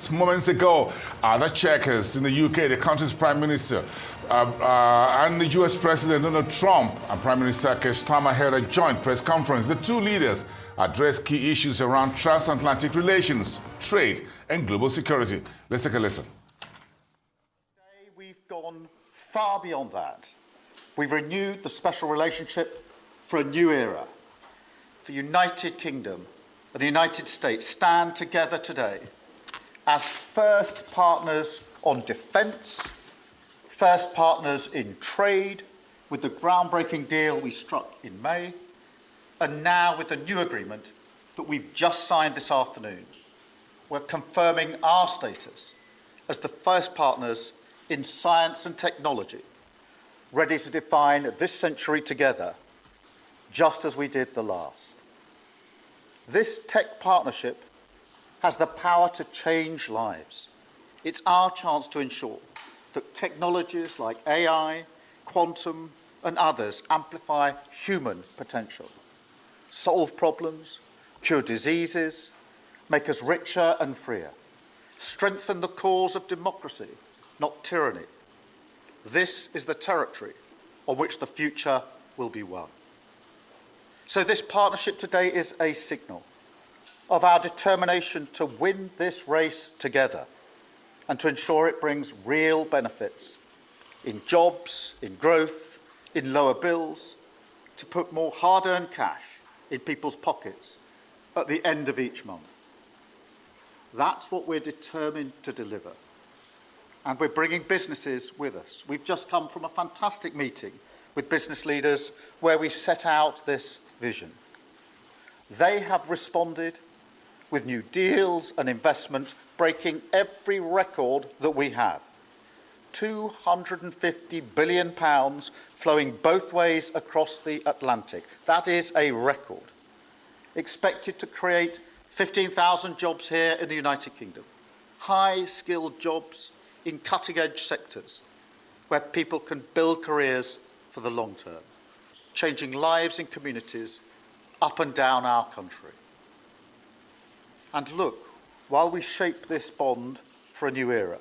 Just moments ago, the checkers in the UK, the country's Prime Minister, and the US President Donald Trump and Prime Minister Starmer held a joint press conference. The two leaders addressed key issues around transatlantic relations, trade, and global security. Let's take a listen. Today we've gone far beyond that. We've renewed the special relationship for a new era. The United Kingdom and the United States stand together today as first partners on defence, first partners in trade with the groundbreaking deal we struck in May, and now with the new agreement that we've just signed this afternoon. We're confirming our status as the first partners in science and technology, ready to define this century together, just as we did the last. This tech partnership has the power to change lives. It's our chance to ensure that technologies like AI, quantum, and others amplify human potential, solve problems, cure diseases, make us richer and freer, strengthen the cause of democracy, not tyranny. This is the territory on which the future will be won. So this partnership today is a signal of our determination to win this race together and to ensure it brings real benefits in jobs, in growth, in lower bills, to put more hard-earned cash in people's pockets at the end of each month. That's what we're determined to deliver. And we're bringing businesses with us. We've just come from a fantastic meeting with business leaders where we set out this vision. They have responded with new deals and investment, breaking every record that we have. £250 billion flowing both ways across the Atlantic. That is a record. Expected to create 15,000 jobs here in the United Kingdom. High-skilled jobs in cutting-edge sectors where people can build careers for the long term, changing lives in communities up and down our country. And look, while we shape this bond for a new era,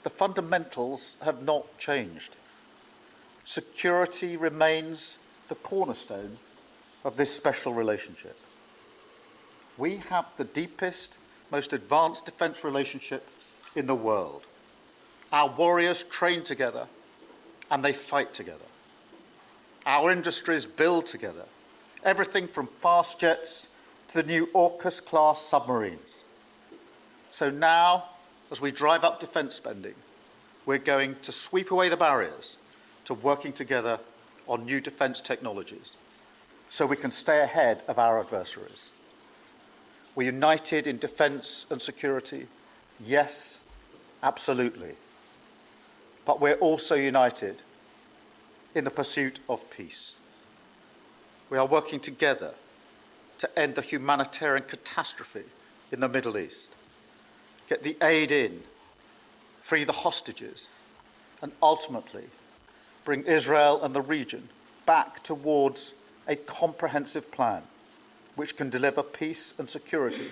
the fundamentals have not changed. Security remains the cornerstone of this special relationship. We have the deepest, most advanced defence relationship in the world. Our warriors train together and they fight together. Our industries build together, everything from fast jets to the new AUKUS-class submarines. So now, as we drive up defence spending, we're going to sweep away the barriers to working together on new defence technologies so we can stay ahead of our adversaries. We're united in defence and security, yes, absolutely. But we're also united in the pursuit of peace. We are working together to end the humanitarian catastrophe in the Middle East, get the aid in, free the hostages, and ultimately bring Israel and the region back towards a comprehensive plan which can deliver peace and security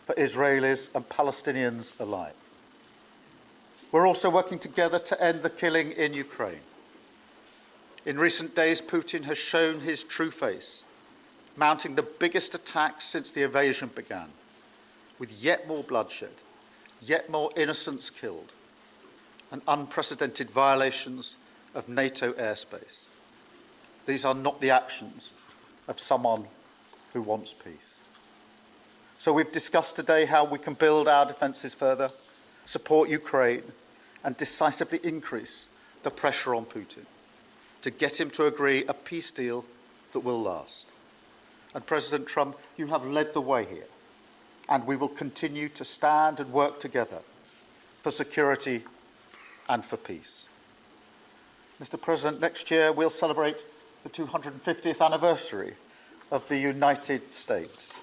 for Israelis and Palestinians alike. We're also working together to end the killing in Ukraine. In recent days, Putin has shown his true face, mounting the biggest attacks since the invasion began, with yet more bloodshed, yet more innocents killed, and unprecedented violations of NATO airspace. These are not the actions of someone who wants peace. So we've discussed today how we can build our defences further, support Ukraine, and decisively increase the pressure on Putin to get him to agree a peace deal that will last. And President Trump, you have led the way here, and we will continue to stand and work together for security and for peace. Mr. President, next year we'll celebrate the 250th anniversary of the United States.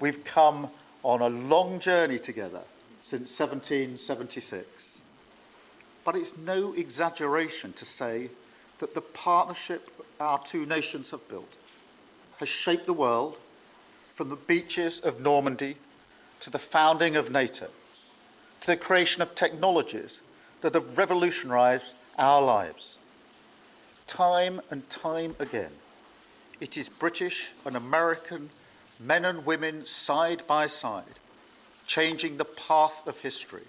We've come on a long journey together since 1776. But it's no exaggeration to say that the partnership our two nations have built has shaped the world from the beaches of Normandy to the founding of NATO, to the creation of technologies that have revolutionised our lives. Time and time again, it is British and American men and women side by side, changing the path of history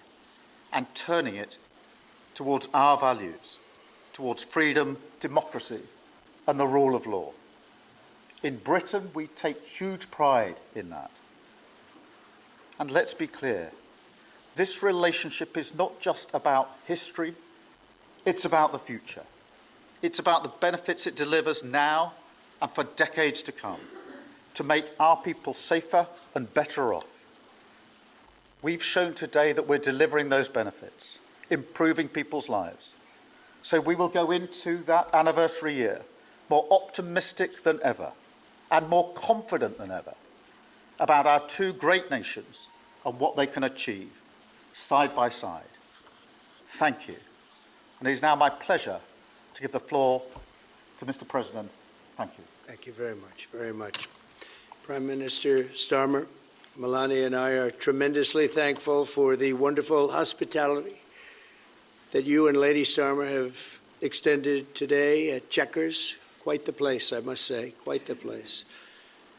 and turning it towards our values, towards freedom, democracy, and the rule of law. In Britain, we take huge pride in that. And let's be clear, this relationship is not just about history, it's about the future. It's about the benefits it delivers now and for decades to come, to make our people safer and better off. We've shown today that we're delivering those benefits, improving people's lives. So we will go into that anniversary year more optimistic than ever and more confident than ever about our two great nations and what they can achieve side by side. Thank you. And it is now my pleasure to give the floor to Mr. President. Thank you. Thank you very much, very much. Prime Minister Starmer, Melania and I are tremendously thankful for the wonderful hospitality that you and Lady Starmer have extended today at Chequers. Quite the place, I must say, quite the place.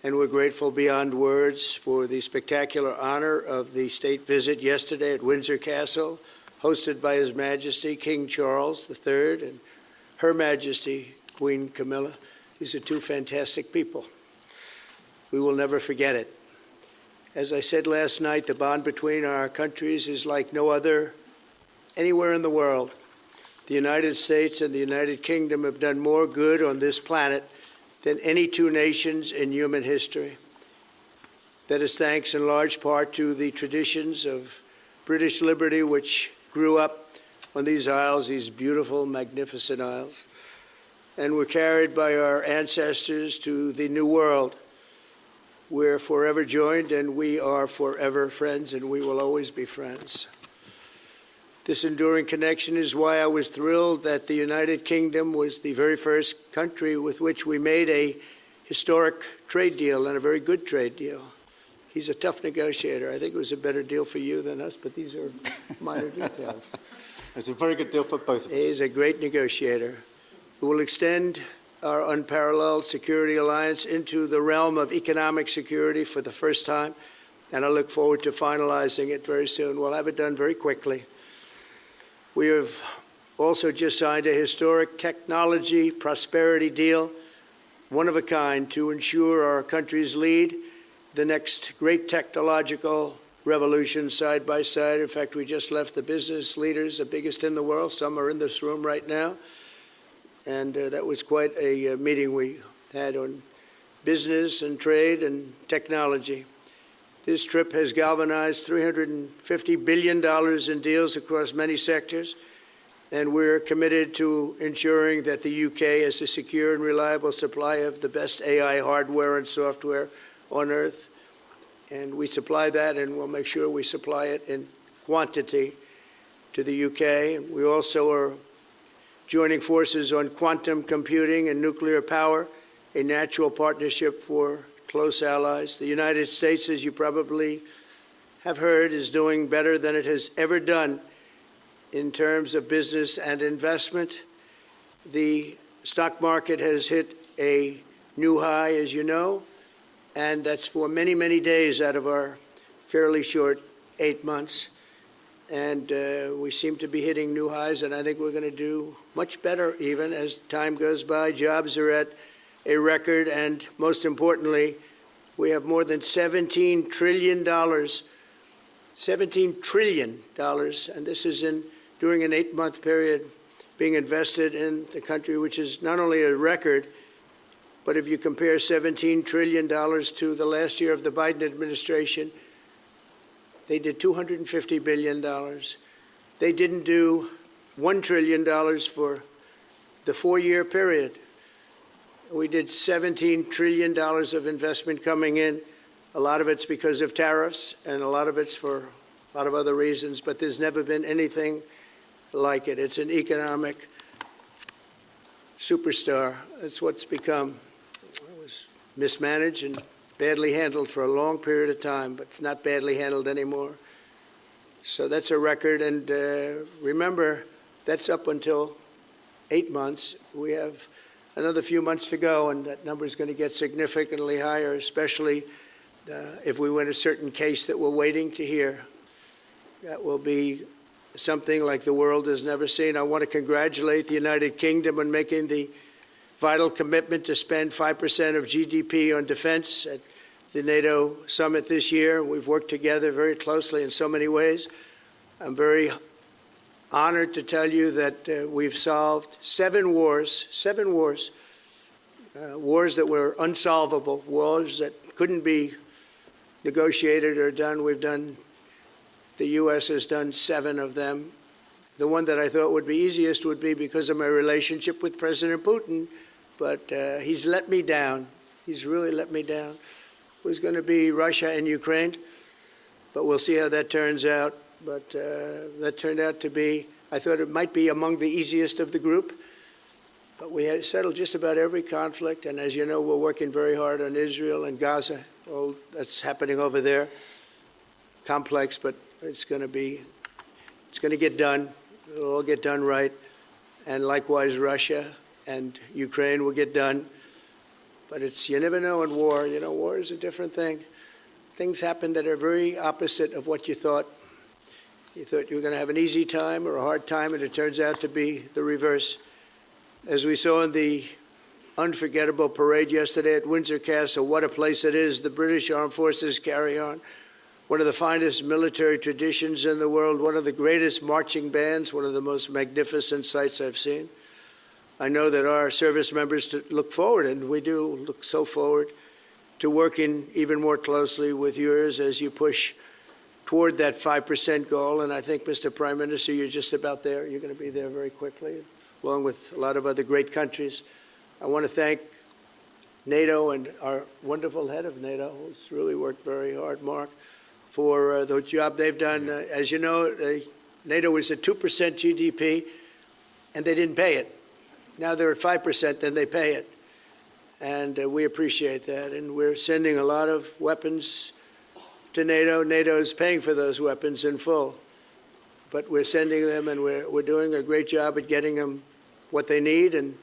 And we're grateful beyond words for the spectacular honor of the state visit yesterday at Windsor Castle, hosted by His Majesty King Charles III and Her Majesty Queen Camilla. These are two fantastic people. We will never forget it. As I said last night, the bond between our countries is like no other anywhere in the world. The United States and the United Kingdom have done more good on this planet than any two nations in human history. That is thanks in large part to the traditions of British liberty, which grew up on these isles, these beautiful, magnificent isles, and were carried by our ancestors to the New World. We're forever joined, and we are forever friends, and we will always be friends. This enduring connection is why I was thrilled that the United Kingdom was the very first country with which we made a historic trade deal, and a very good trade deal. He's a tough negotiator. I think it was a better deal for you than us, but these are minor details. It's a very good deal for both of us. He's a great negotiator who will extend our unparalleled security alliance into the realm of economic security for the first time, and I look forward to finalizing it very soon. We'll have it done very quickly. We have also just signed a historic technology prosperity deal, one of a kind, to ensure our countries lead the next great technological revolution side by side. In fact, we just left the business leaders, the biggest in the world. Some are in this room right now. And that was quite a meeting we had on business and trade and technology. This trip has galvanized $350 billion in deals across many sectors, and we're committed to ensuring that the UK has a secure and reliable supply of the best AI hardware and software on Earth. And we supply that, and we'll make sure we supply it in quantity to the UK. We also are joining forces on quantum computing and nuclear power, a natural partnership for close allies. The United States, as you probably have heard, is doing better than it has ever done in terms of business and investment. The stock market has hit a new high, as you know, and that's for many, many days out of our fairly short 8 months. And we seem to be hitting new highs, and I think we're going to do much better even as time goes by. Jobs are at a record, and most importantly, we have more than $17 trillion, $17 trillion, and this is during an 8-month period being invested in the country, which is not only a record, but if you compare $17 trillion to the last year of the Biden administration, they did $250 billion. They didn't do $1 trillion for the 4-year period. We did $17 trillion of investment coming in. A lot of it's because of tariffs, and a lot of it's for a lot of other reasons, but there's never been anything like it. It's an economic superstar. It's what's become. It was mismanaged and badly handled for a long period of time, but it's not badly handled anymore. So that's a record. And remember, that's up until 8 months. We have another few months to go, and that number is going to get significantly higher, especially if we win a certain case that we're waiting to hear. That will be something like the world has never seen. I want to congratulate the United Kingdom on making the vital commitment to spend 5% of GDP on defense at the NATO summit this year. We've worked together very closely in so many ways. I'm very honored to tell you that we've solved 7 wars, wars that were unsolvable, wars that couldn't be negotiated or done. The U.S. has done 7 of them. The one that I thought would be easiest would be because of my relationship with President Putin, but he's let me down. He's really let me down. It was going to be Russia and Ukraine, but we'll see how that turns out. But that turned out to be, I thought it might be among the easiest of the group, but we had settled just about every conflict, and as you know, we're working very hard on Israel and Gaza. All that's happening over there. Complex, but it's going to get done. It'll all get done right. And likewise, Russia and Ukraine will get done. But you never know in war. You know, war is a different thing. Things happen that are very opposite of what you thought. You thought you were going to have an easy time or a hard time, and it turns out to be the reverse. As we saw in the unforgettable parade yesterday at Windsor Castle, what a place it is. The British Armed Forces carry on one of the finest military traditions in the world, one of the greatest marching bands, one of the most magnificent sights I've seen. I know that our service members look forward, and we do look so forward to working even more closely with yours as you push toward that 5% goal. And I think, Mr. Prime Minister, you're just about there. You're going to be there very quickly, along with a lot of other great countries. I want to thank NATO and our wonderful head of NATO, who's really worked very hard, Mark, for the job they've done. As you know, NATO was at 2% GDP, and they didn't pay it. Now they're at 5%, then they pay it. And we appreciate that. And we're sending a lot of weapons to NATO. NATO is paying for those weapons in full. But we're sending them, and we're doing a great job at getting them what they need. And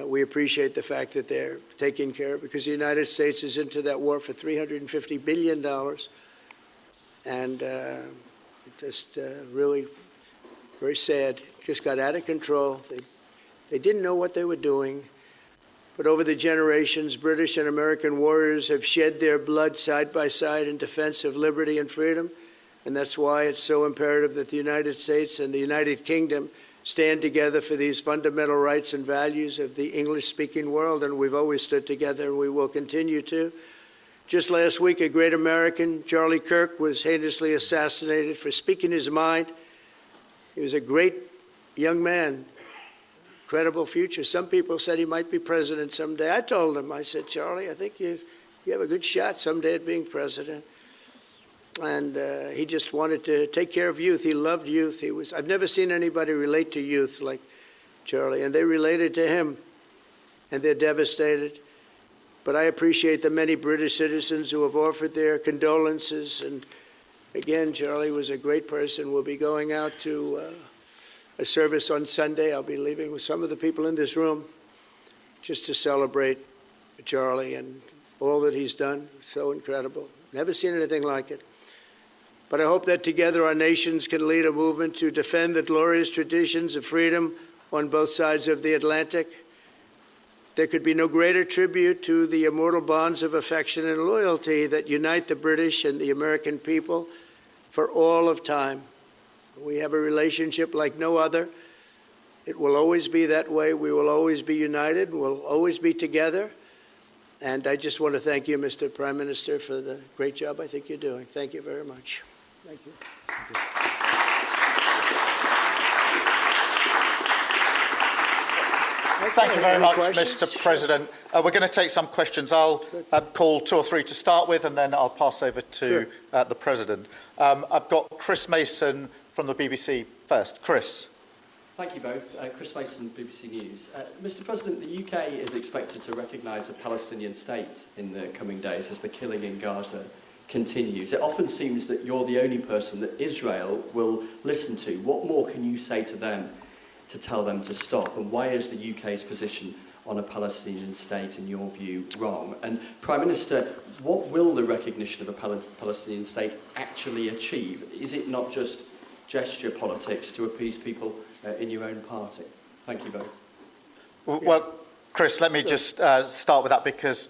we appreciate the fact that they're taking care of it, because the United States is into that war for $350 billion. And just really very sad. It just got out of control. They didn't know what they were doing. But over the generations, British and American warriors have shed their blood side by side in defense of liberty and freedom. And that's why it's so imperative that the United States and the United Kingdom stand together for these fundamental rights and values of the English-speaking world. And we've always stood together, and we will continue to. Just last week, a great American, Charlie Kirk, was heinously assassinated for speaking his mind. He was a great young man, incredible future. Some people said he might be president someday. I told him, I said, Charlie, I think you have a good shot someday at being president. And he just wanted to take care of youth. He loved youth. I've never seen anybody relate to youth like Charlie, and they related to him, and they're devastated. But I appreciate the many British citizens who have offered their condolences. And again, Charlie was a great person. We'll be going out to a service on Sunday. I'll be leaving with some of the people in this room just to celebrate Charlie and all that he's done. So incredible. Never seen anything like it. But I hope that together our nations can lead a movement to defend the glorious traditions of freedom on both sides of the Atlantic. There could be no greater tribute to the immortal bonds of affection and loyalty that unite the British and the American people for all of time. We have a relationship like no other. It will always be that way. We will always be united. We'll always be together. And I just want to thank you, Mr. Prime Minister, for the great job I think you're doing. Thank you very much. Thank you. Thank you. Thank you very much, Mr. President. We're going to take some questions. I'll call 2 or 3 to start with, and then I'll pass over to the President. I've got Chris Mason from the BBC first. Chris. Thank you both. Chris Mason, BBC News. Mr. President, the UK is expected to recognise a Palestinian state in the coming days as the killing in Gaza continues. It often seems that you're the only person that Israel will listen to. What more can you say to them to tell them to stop? And why is the UK's position on a Palestinian state, in your view, wrong? And Prime Minister, what will the recognition of a Palestinian state actually achieve? Is it not just gesture politics to appease people in your own party? Thank you both. Well, Chris, let me just start with that, because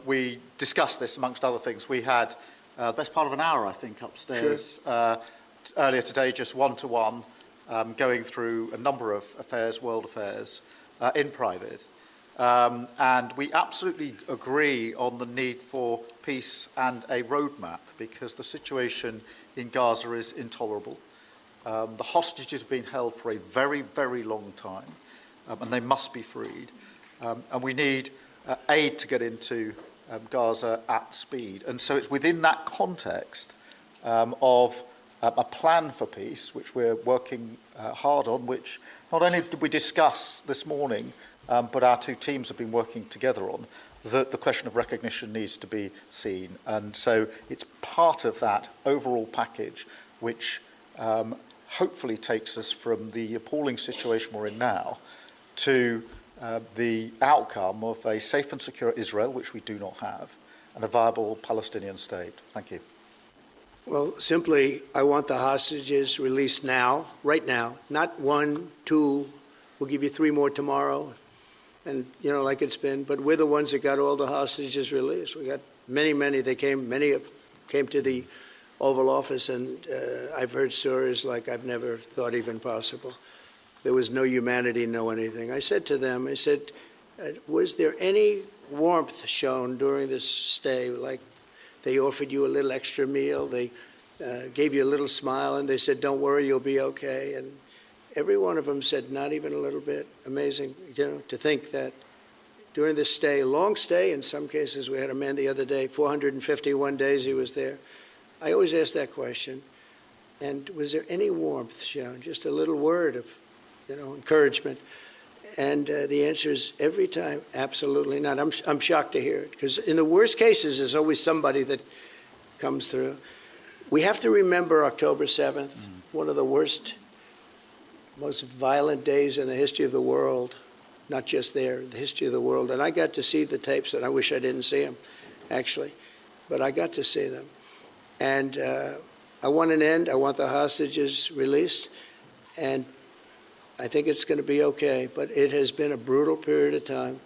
we discussed this amongst other things. We had the best part of an hour, I think, upstairs earlier today, just one-to-one, going through a number of affairs, world affairs, in private. And we absolutely agree on the need for peace and a roadmap, because the situation in Gaza is intolerable. The hostages have been held for a very, very long time, and they must be freed. And we need aid to get into Gaza at speed. And so it's within that context of a plan for peace, which we're working hard on, which not only did we discuss this morning, but our two teams have been working together on, that the question of recognition needs to be seen. And so it's part of that overall package which hopefully takes us from the appalling situation we're in now to the outcome of a safe and secure Israel, which we do not have, and a viable Palestinian state. Thank you. Well, simply, I want the hostages released now, right now, not 1, 2, we'll give you 3 more tomorrow, and, like it's been, but we're the ones that got all the hostages released. We got many, many came to the Oval Office, and I've heard stories like I've never thought even possible. There was no humanity, no anything. I said to them, was there any warmth shown during this stay? Like they offered you a little extra meal, they gave you a little smile, and they said, don't worry, you'll be okay. And every one of them said, not even a little bit. Amazing, to think that during this stay, long stay in some cases. We had a man the other day, 451 days he was there. I always ask that question. And was there any warmth shown? Just a little word of, encouragement. And the answer is every time, absolutely not. I'm shocked to hear it, because in the worst cases, there's always somebody that comes through. We have to remember October 7th, one of the worst, most violent days in the history of the world, not just there, the history of the world. And I got to see the tapes, and I wish I didn't see them, actually, but I got to see them. And I want an end. I want the hostages released, and I think it's going to be okay. But it has been a brutal period of time.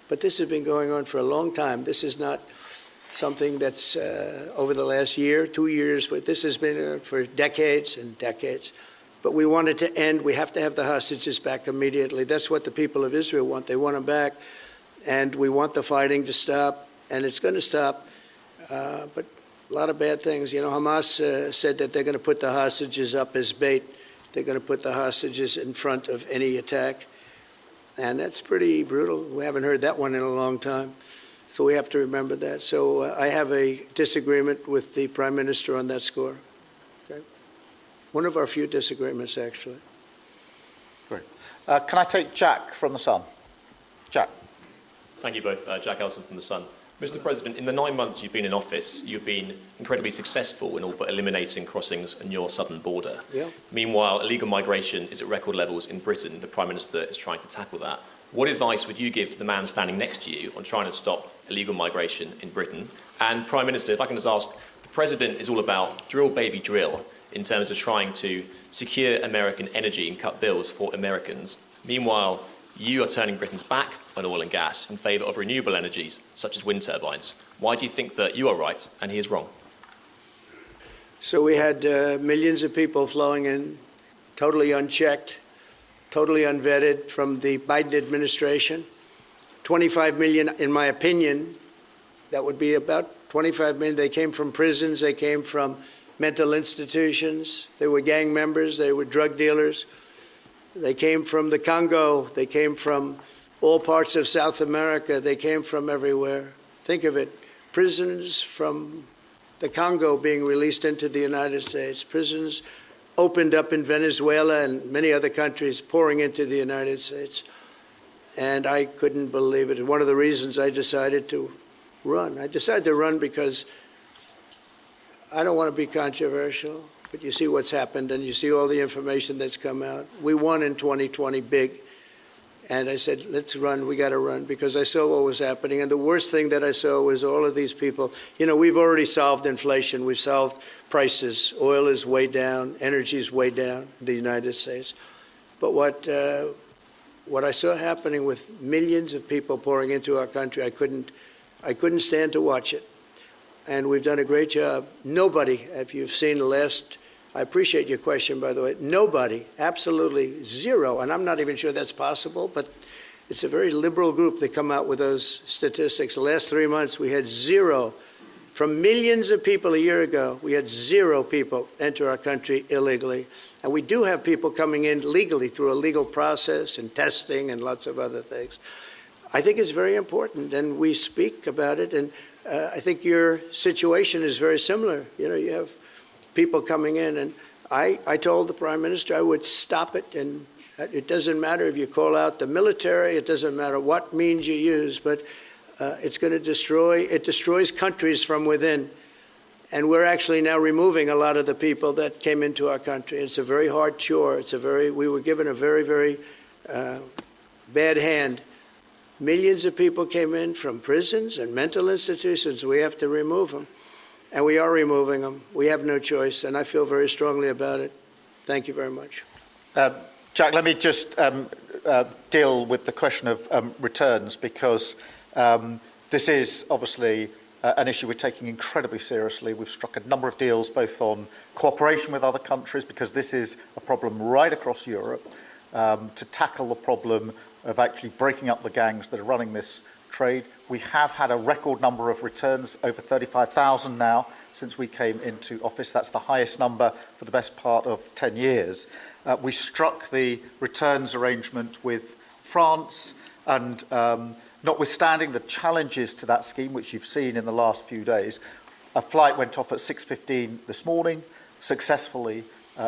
But this has been going on for a long time. This is not something that's over the last year, 2 years, but this has been for decades and decades. But we want it to end. We have to have the hostages back immediately. That's what the people of Israel want. They want them back, and we want the fighting to stop, and it's going to stop. But a lot of bad things. Hamas said that they're going to put the hostages up as bait. They're going to put the hostages in front of any attack. And that's pretty brutal. We haven't heard that one in a long time. So we have to remember that. So I have a disagreement with the Prime Minister on that score. Okay? One of our few disagreements, actually. Great. Can I take Jack from The Sun? Jack. Thank you both. Jack Elson from The Sun. Mr. President, in the 9 months you've been in office, you've been incredibly successful in all but eliminating crossings on your southern border. Yeah. Meanwhile, illegal migration is at record levels in Britain. The Prime Minister is trying to tackle that. What advice would you give to the man standing next to you on trying to stop illegal migration in Britain? And Prime Minister, if I can just ask, the President is all about drill, baby, drill in terms of trying to secure American energy and cut bills for Americans. Meanwhile, you are turning Britain's back on oil and gas in favour of renewable energies, such as wind turbines. Why do you think that you are right and he is wrong? So we had millions of people flowing in, totally unchecked, totally unvetted from the Biden administration. 25 million, in my opinion, that would be about 25 million. They came from prisons, they came from mental institutions, they were gang members, they were drug dealers. They came from the Congo. They came from all parts of South America. They came from everywhere. Think of it, prisoners from the Congo being released into the United States, prisoners opened up in Venezuela and many other countries, pouring into the United States. And I couldn't believe it. One of the reasons I decided to run. I decided to run because I don't want to be controversial, but you see what's happened and you see all the information that's come out. We won in 2020 big. And I said, let's run, we got to run, because I saw what was happening. And the worst thing that I saw was all of these people. You know, we've already solved inflation. We've solved prices. Oil is way down. Energy is way down in the United States. But what I saw happening with millions of people pouring into our country, I couldn't stand to watch it. And we've done a great job. Nobody, if you've seen the last, I appreciate your question, by the way, nobody, absolutely zero, and I'm not even sure that's possible, but it's a very liberal group that come out with those statistics. The last 3 months, we had zero. From millions of people a year ago, we had zero people enter our country illegally. And we do have people coming in legally through a legal process and testing and lots of other things. I think it's very important, and we speak about it. And I think your situation is very similar. You know, you have people coming in, and I told the Prime Minister I would stop it, and it doesn't matter if you call out the military, it doesn't matter what means you use, but it's going to destroys countries from within. And we're actually now removing a lot of the people that came into our country. It's a very hard chore. We were given a very, very bad hand. Millions of people came in from prisons and mental institutions. We have to remove them. And we are removing them. We have no choice, and I feel very strongly about it. Thank you very much. Jack, let me just deal with the question of returns, because this is obviously an issue we're taking incredibly seriously. We've struck a number of deals both on cooperation with other countries, because this is a problem right across Europe, to tackle the problem of actually breaking up the gangs that are running this trade. We have had a record number of returns, over 35,000 now since we came into office. That's the highest number for the best part of 10 years. We struck the returns arrangement with France, and notwithstanding the challenges to that scheme, which you've seen in the last few days, a flight went off at 6:15 this morning, successfully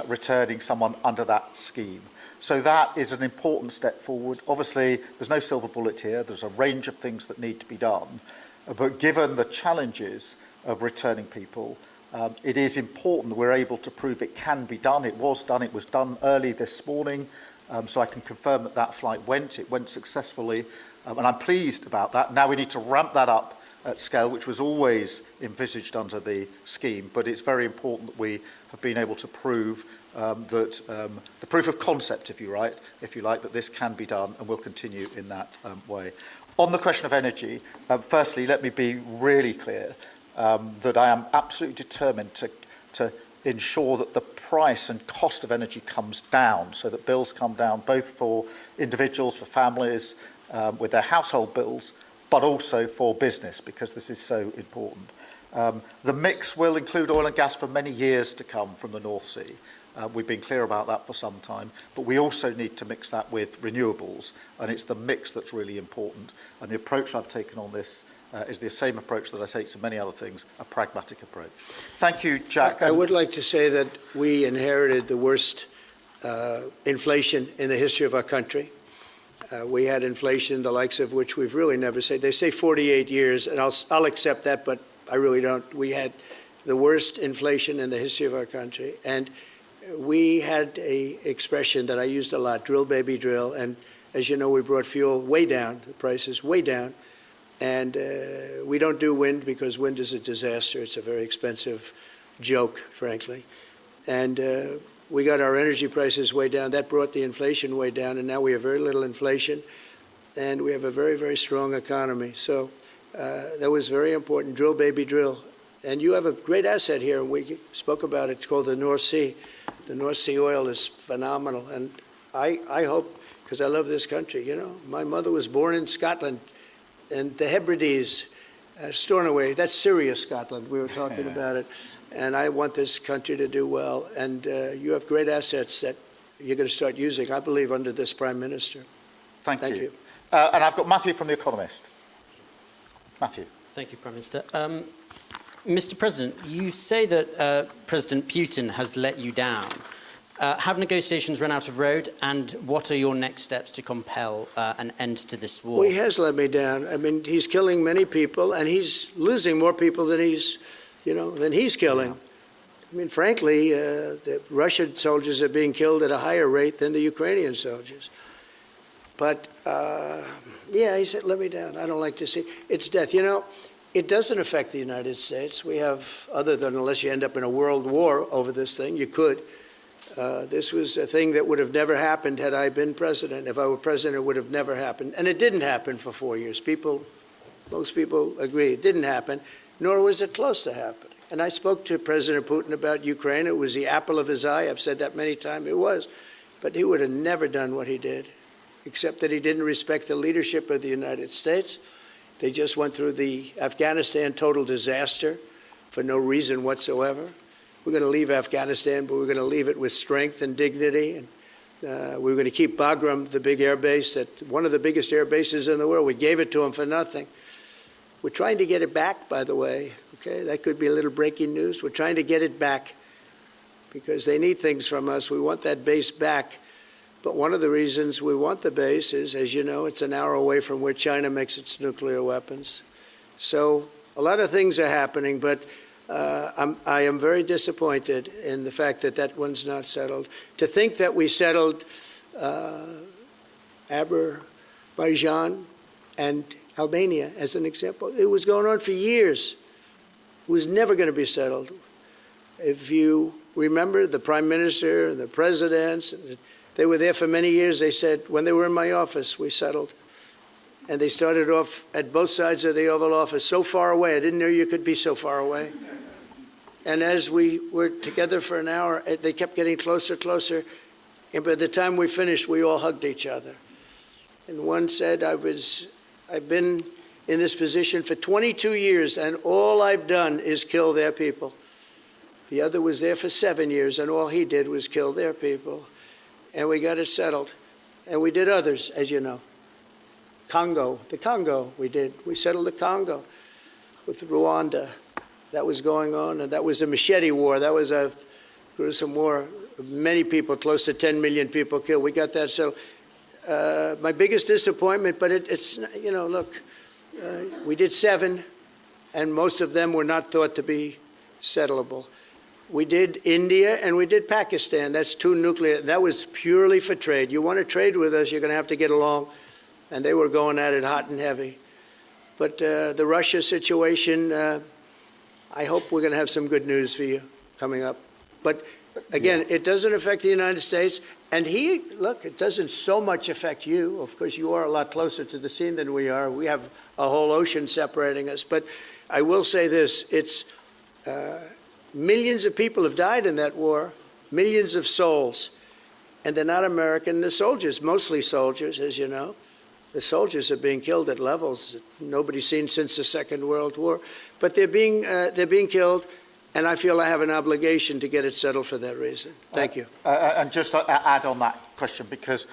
returning someone under that scheme. So that is an important step forward. Obviously, there's no silver bullet here. There's a range of things that need to be done. But given the challenges of returning people, it is important that we're able to prove it can be done. It was done. It was done early this morning. So I can confirm that that flight went. It went successfully. And I'm pleased about that. Now we need to ramp that up at scale, which was always envisaged under the scheme. But it's very important that we have been able to prove that the proof of concept, if you like, that this can be done, and will continue in that way. On the question of energy, firstly, let me be really clear that I am absolutely determined to ensure that the price and cost of energy comes down, so that bills come down both for individuals, for families, with their household bills, but also for business, because this is so important. The mix will include oil and gas for many years to come from the North Sea. We've been clear about that for some time, but we also need to mix that with renewables, and it's the mix that's really important. And the approach I've taken on this is the same approach that I take to many other things, a pragmatic approach. Thank you, Jack. I would like to say that we inherited the worst inflation in the history of our country. We had inflation, the likes of which we've really never seen. They say 48 years, and I'll accept that, but I really don't. We had the worst inflation in the history of our country. And we had a expression that I used a lot, drill, baby, drill. And as you know, we brought fuel way down, the prices way down. And we don't do wind, because wind is a disaster. It's a very expensive joke, frankly. And we got our energy prices way down. That brought the inflation way down. And now we have very little inflation. And we have a very, very strong economy. So that was very important. Drill, baby, drill. And you have a great asset here, and we spoke about it. It's called the North Sea. The North Sea oil is phenomenal. And I hope, because I love this country, you know, my mother was born in Scotland, and the Hebrides, Stornoway, that's Syria, Scotland. We were talking about it. And I want this country to do well. And you have great assets that you're going to start using, I believe, under this Prime Minister. Thank you. And I've got Matthew from The Economist. Matthew. Thank you, Prime Minister. Mr. President, you say that President Putin has let you down. Have negotiations run out of road, and what are your next steps to compel an end to this war? Well, he has let me down. I mean, he's killing many people, and he's losing more people than he's killing. Yeah. I mean, frankly, the Russian soldiers are being killed at a higher rate than the Ukrainian soldiers. But, yeah, he said, let me down. I don't like to see. It's death. You know, it doesn't affect the United States. We have, other than unless you end up in a world war over this thing, you could. This was a thing that would have never happened had I been president. If I were president, it would have never happened. And it didn't happen for 4 years. Most people agree it didn't happen, nor was it close to happening. And I spoke to President Putin about Ukraine. It was the apple of his eye. I've said that many times. It was. But he would have never done what he did, except that he didn't respect the leadership of the United States. They just went through the Afghanistan total disaster for no reason whatsoever. We're going to leave Afghanistan, but we're going to leave it with strength and dignity. And we're going to keep Bagram, the big air base, one of the biggest air bases in the world. We gave it to them for nothing. We're trying to get it back, by the way. Okay, that could be a little breaking news. We're trying to get it back because they need things from us. We want that base back. But one of the reasons we want the base is, as you know, it's an hour away from where China makes its nuclear weapons. So a lot of things are happening, but I am very disappointed in the fact that that one's not settled. To think that we settled Azerbaijan and Albania as an example, it was going on for years. It was never going to be settled. If you remember, the prime minister and the presidents, they were there for many years. They said, when they were in my office, we settled. And they started off at both sides of the Oval Office, so far away. I didn't know you could be so far away. And as we were together for an hour, they kept getting closer, closer. And by the time we finished, we all hugged each other. And one said, I've been in this position for 22 years, and all I've done is kill their people. The other was there for 7 years, and all he did was kill their people. And we got it settled. And we did others, as you know. The Congo, we settled the Congo with Rwanda. That was going on, and that was a machete war. That was a gruesome war. Many people, close to 10 million people killed. We got that settled. My biggest disappointment, but it's, you know, look, we did 7, and most of them were not thought to be settleable. We did India and we did Pakistan. That's 2 nuclear. That was purely for trade. You want to trade with us, you're going to have to get along. And they were going at it hot and heavy. But the Russia situation, I hope we're going to have some good news for you coming up. But again, it doesn't affect the United States. And look, it doesn't so much affect you. Of course, you are a lot closer to the scene than we are. We have a whole ocean separating us. But I will say this, it's millions of people have died in that war, millions of souls. And they're not American, they're soldiers, mostly soldiers, as you know. The soldiers are being killed at levels that nobody's seen since the Second World War. But they're being killed, and I feel I have an obligation to get it settled for that reason. Thank you. And just to add on that question, because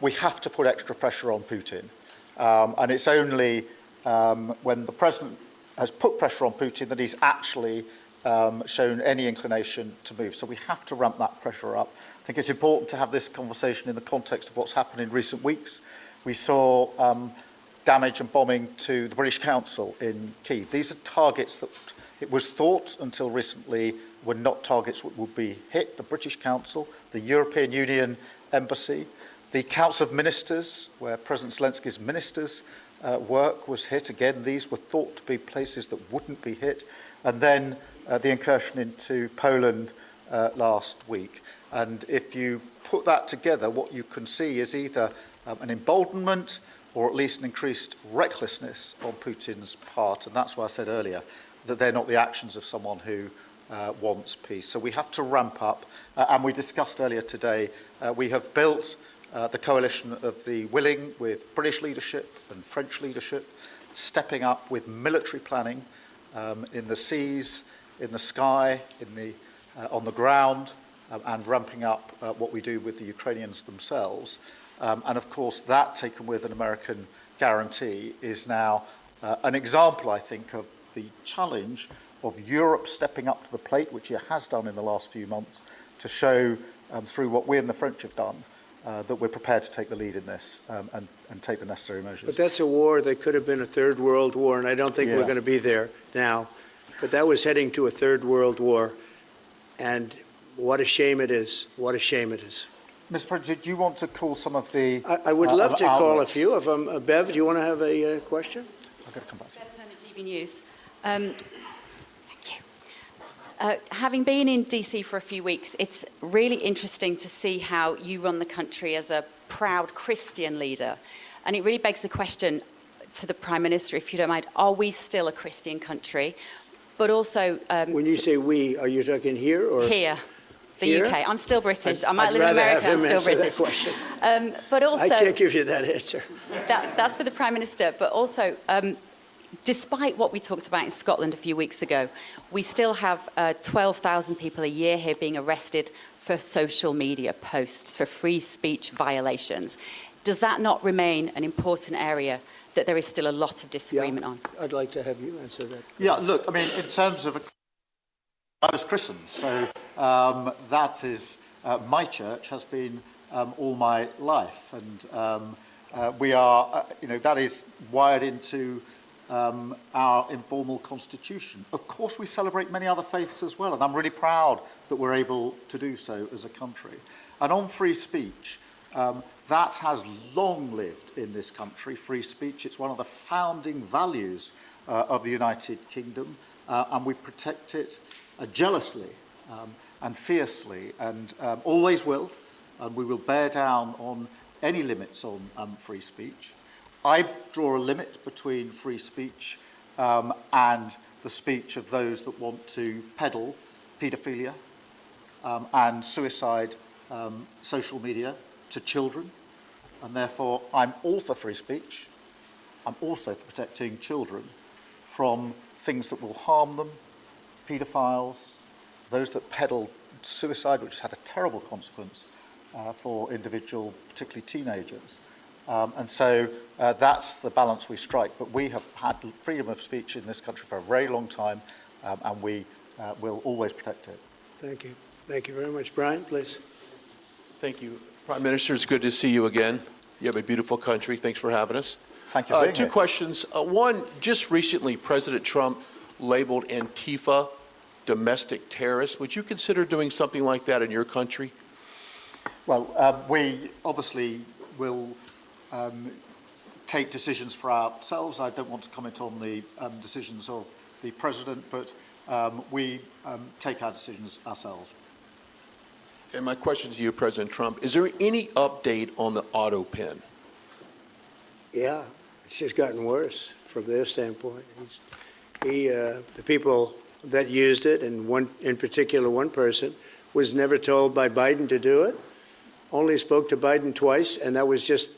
we have to put extra pressure on Putin. And it's only when the president has put pressure on Putin that he's actually shown any inclination to move. So we have to ramp that pressure up. I think it's important to have this conversation in the context of what's happened in recent weeks. We saw damage and bombing to the British Council in Kyiv. These are targets that it was thought until recently were not targets that would be hit. The British Council, the European Union Embassy, the Council of Ministers, where President Zelensky's ministers work was hit. Again, these were thought to be places that wouldn't be hit. And then the incursion into Poland last week. And if you put that together, what you can see is either an emboldenment or at least an increased recklessness on Putin's part. And that's why I said earlier that they're not the actions of someone who wants peace. So we have to ramp up. And we discussed earlier today, we have built the coalition of the willing with British leadership and French leadership, stepping up with military planning in the seas, in the sky, on the ground, and ramping up what we do with the Ukrainians themselves. And of course, that taken with an American guarantee is now an example, I think, of the challenge of Europe stepping up to the plate, which it has done in the last few months, to show through what we and the French have done, that we're prepared to take the lead in this and take the necessary measures. But that's a war that could have been a third world war, and I don't think we're going to be there now. But that was heading to a third world war, and what a shame it is. What a shame it is. Mr. President, do you want to call some of the I would love to call a outlets? few of them. Bev, do you want to have a question? I've got to come back to you. Bev Turner, GB News. Thank you. Having been in DC for a few weeks, it's really interesting to see how you run the country as a proud Christian leader. And it really begs the question to the Prime Minister, if you don't mind, are we still a Christian country? But also... When you say we, are you talking here or? Here. The Here? UK. I'm still British. I might I'd live in rather America, have I'm him still answer British. that question. But also... I can't give you that answer. That's for the Prime Minister, but also, despite what we talked about in Scotland a few weeks ago, we still have 12,000 people a year here being arrested for social media posts, for free speech violations. Does that not remain an important area that there is still a lot of disagreement on? I'd like to have you answer that. Yeah, look, I mean, in terms of... I was christened, so that is... my church has been all my life, and we are, that is wired into our informal constitution. Of course, we celebrate many other faiths as well, and I'm really proud that we're able to do so as a country. And on free speech, that has long lived in this country, free speech. It's one of the founding values of the United Kingdom, and we protect it jealously and fiercely, and always will, and we will bear down on any limits on free speech. I draw a limit between free speech and the speech of those that want to peddle paedophilia and suicide social media to children, and therefore I'm all for free speech. I'm also for protecting children from things that will harm them, paedophiles, those that peddle suicide, which has had a terrible consequence for individual, particularly teenagers. And so that's the balance we strike. But we have had freedom of speech in this country for a very long time, and we will always protect it. Thank you. Thank you very much. Brian, please. Thank you. Prime Minister, it's good to see you again. You have a beautiful country. Thanks for having us. Thank you for being Two here. questions. One, just recently, President Trump labeled Antifa domestic terrorists. Would you consider doing something like that in your country? Well, we obviously will take decisions for ourselves. I don't want to comment on the decisions of the President, but we take our decisions ourselves. And my question to you, President Trump, is there any update on the auto pen? Yeah, it's just gotten worse from their standpoint. The people that used it, and one in particular, one person, was never told by Biden to do it. Only spoke to Biden twice, and that was just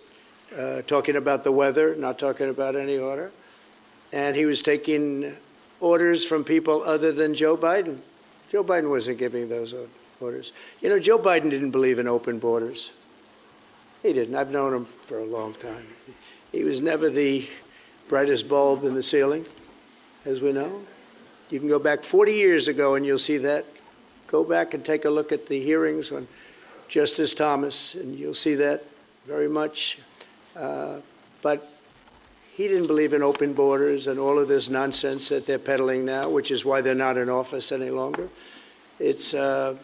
talking about the weather, not talking about any order. And he was taking orders from people other than Joe Biden. Joe Biden wasn't giving those orders. You know, Joe Biden didn't believe in open borders. He didn't. I've known him for a long time. He was never the brightest bulb in the ceiling, as we know. You can go back 40 years ago and you'll see that. Go back and take a look at the hearings on Justice Thomas, and you'll see that very much. But he didn't believe in open borders and all of this nonsense that they're peddling now, which is why they're not in office any longer. It's a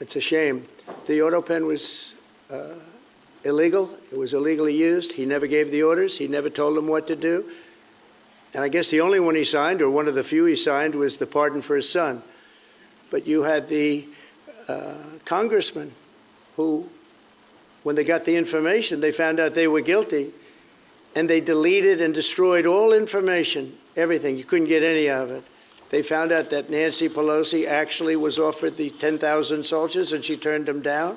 shame. The auto pen was illegal. It was illegally used. He never gave the orders. He never told them what to do. And I guess the only one he signed, or one of the few he signed, was the pardon for his son. But you had the congressman who, when they got the information, they found out they were guilty, and they deleted and destroyed all information, everything. You couldn't get any of it. They found out that Nancy Pelosi actually was offered the 10,000 soldiers, and she turned them down.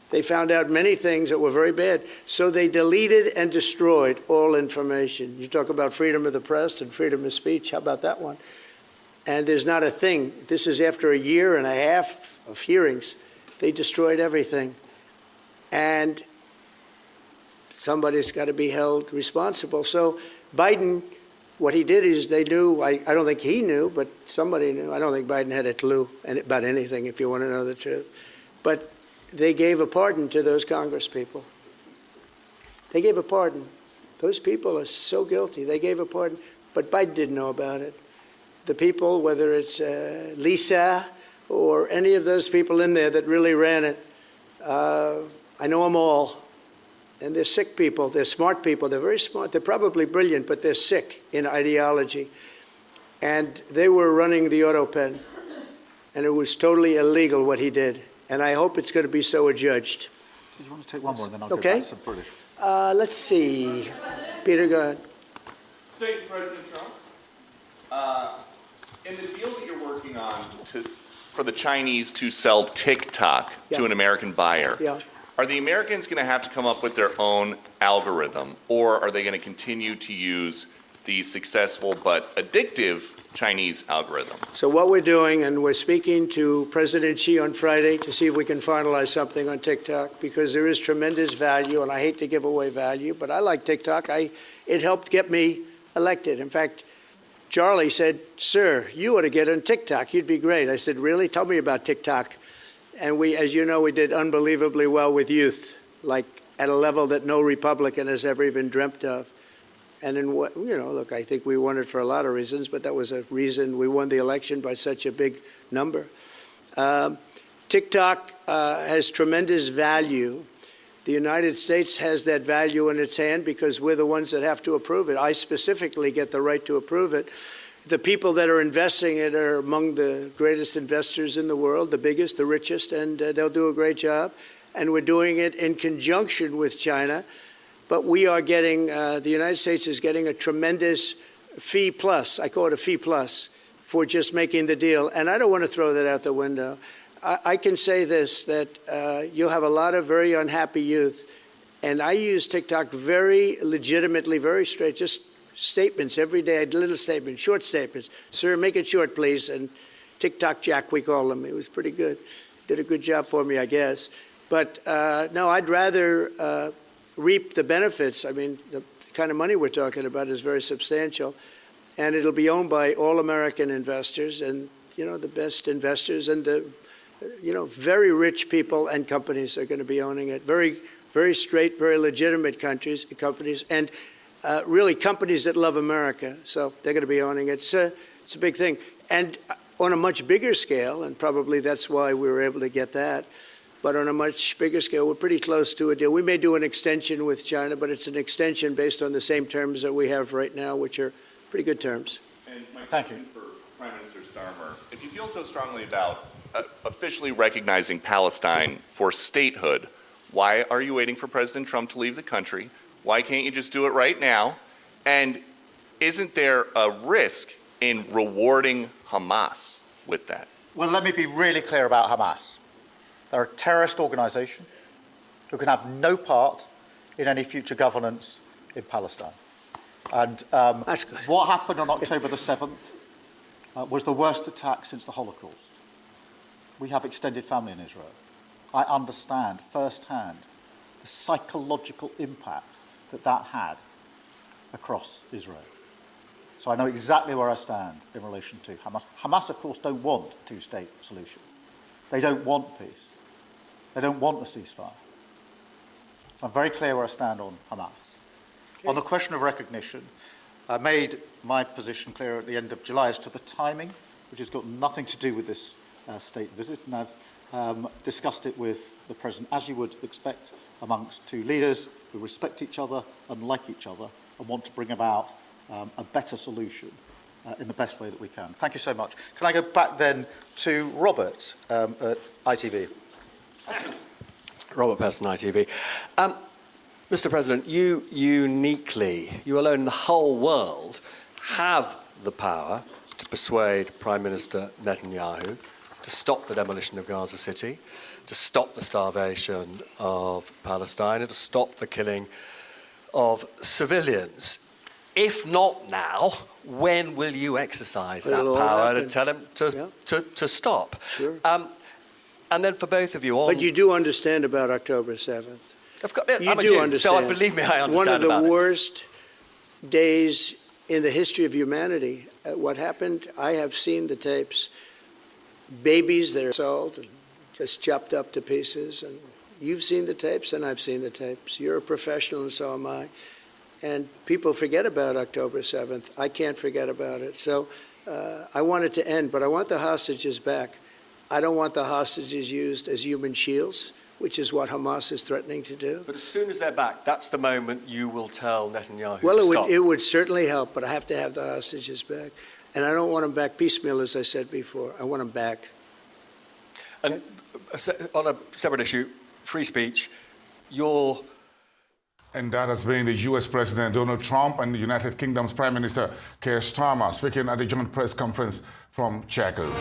They found out many things that were very bad. So they deleted and destroyed all information. You talk about freedom of the press and freedom of speech. How about that one? And there's not a thing. This is after a year and a half of hearings. They destroyed everything. And somebody's got to be held responsible. So Biden, what he did is they knew, I don't think he knew, but somebody knew. I don't think Biden had a clue about anything, if you want to know the truth. But they gave a pardon to those Congress people. They gave a pardon. Those people are so guilty. They gave a pardon, but Biden didn't know about it. The people, whether it's Lisa or any of those people in there that really ran it, I know them all. And they're sick people. They're smart people. They're very smart. They're probably brilliant, but they're sick in ideology. And they were running the auto pen, and it was totally illegal what he did. And I hope it's going to be so adjudged. Do you want to take one more, and then I'll Okay. go back to some British? Let's see. Peter, go ahead. Thank you, President Trump. In the deal that you're working on for the Chinese to sell TikTok Yeah. to an American buyer, Yeah. are the Americans going to have to come up with their own algorithm, or are they going to continue to use the successful but addictive Chinese algorithm? So what we're doing, and we're speaking to President Xi on Friday to see if we can finalize something on TikTok, because there is tremendous value, and I hate to give away value, but I like TikTok. It helped get me elected. In fact, Charlie said, "Sir, you ought to get on TikTok. You'd be great." I said, "Really? Tell me about TikTok." And we, as you know, we did unbelievably well with youth, like at a level that no Republican has ever even dreamt of. And in what, look, I think we won it for a lot of reasons, but that was a reason we won the election by such a big number. TikTok has tremendous value. The United States has that value in its hand because we're the ones that have to approve it. I specifically get the right to approve it. The people that are investing it are among the greatest investors in the world, the biggest, the richest, and they'll do a great job. And we're doing it in conjunction with China. But we are getting, the United States is getting a tremendous fee plus, I call it a fee plus, for just making the deal. And I don't want to throw that out the window. I can say this, that you'll have a lot of very unhappy youth. And I use TikTok very legitimately, very straight, just statements every day, little statements, short statements. "Sir, make it short, please." And TikTok Jack, we call him. It was pretty good. Did a good job for me, I guess. But no, I'd rather reap the benefits. I mean, the kind of money we're talking about is very substantial. And it'll be owned by all American investors and, the best investors and the, very rich people and companies are going to be owning it. Very, very straight, very legitimate companies, and really companies that love America. So they're going to be owning it. It's a big thing. And on a much bigger scale, and probably that's why we were able to get that, but on a much bigger scale, we're pretty close to a deal. We may do an extension with China, but it's an extension based on the same terms that we have right now, which are pretty good terms. And my question for Prime Minister Starmer, if you feel so strongly about officially recognizing Palestine for statehood, why are you waiting for President Trump to leave the country? Why can't you just do it right now? And isn't there a risk in rewarding Hamas with that? Well, let me be really clear about Hamas. They're a terrorist organisation who can have no part in any future governance in Palestine. And That's good. what happened on October the 7th was the worst attack since the Holocaust. We have extended family in Israel. I understand firsthand the psychological impact that had across Israel. So I know exactly where I stand in relation to Hamas. Hamas, of course, don't want a two-state solution. They don't want peace. They don't want a ceasefire. So I'm very clear where I stand on Hamas. Okay. On the question of recognition, I made my position clear at the end of July as to the timing, which has got nothing to do with this state visit, and I've discussed it with the President, as you would expect amongst two leaders who respect each other and like each other and want to bring about a better solution in the best way that we can. Thank you so much. Can I go back then to Robert at ITV? Robert Peston, ITV. Mr. President, you alone in the whole world, have the power to persuade Prime Minister Netanyahu to stop the demolition of Gaza City, to stop the starvation of Palestine, and to stop the killing of civilians. If not now, when will you exercise that power and tell him to stop? Sure. And then for both of you... But you do understand about October 7th. I'm a Jew, understand. so believe me, I understand One of the about worst days in the history of humanity. What happened, I have seen the tapes. Babies that are assaulted, just chopped up to pieces. And you've seen the tapes, and I've seen the tapes. You're a professional, and so am I. And people forget about October 7th. I can't forget about it. So I want it to end, but I want the hostages back. I don't want the hostages used as human shields, which is what Hamas is threatening to do. But as soon as they're back, that's the moment you will tell Netanyahu Well, to stop. it would certainly help, but I have to have the hostages back. And I don't want them back piecemeal, as I said before. I want them back. And on a separate issue, free speech, you're... And that has been the U.S. President Donald Trump and the United Kingdom's Prime Minister Keir Starmer speaking at the joint press conference from Chequers.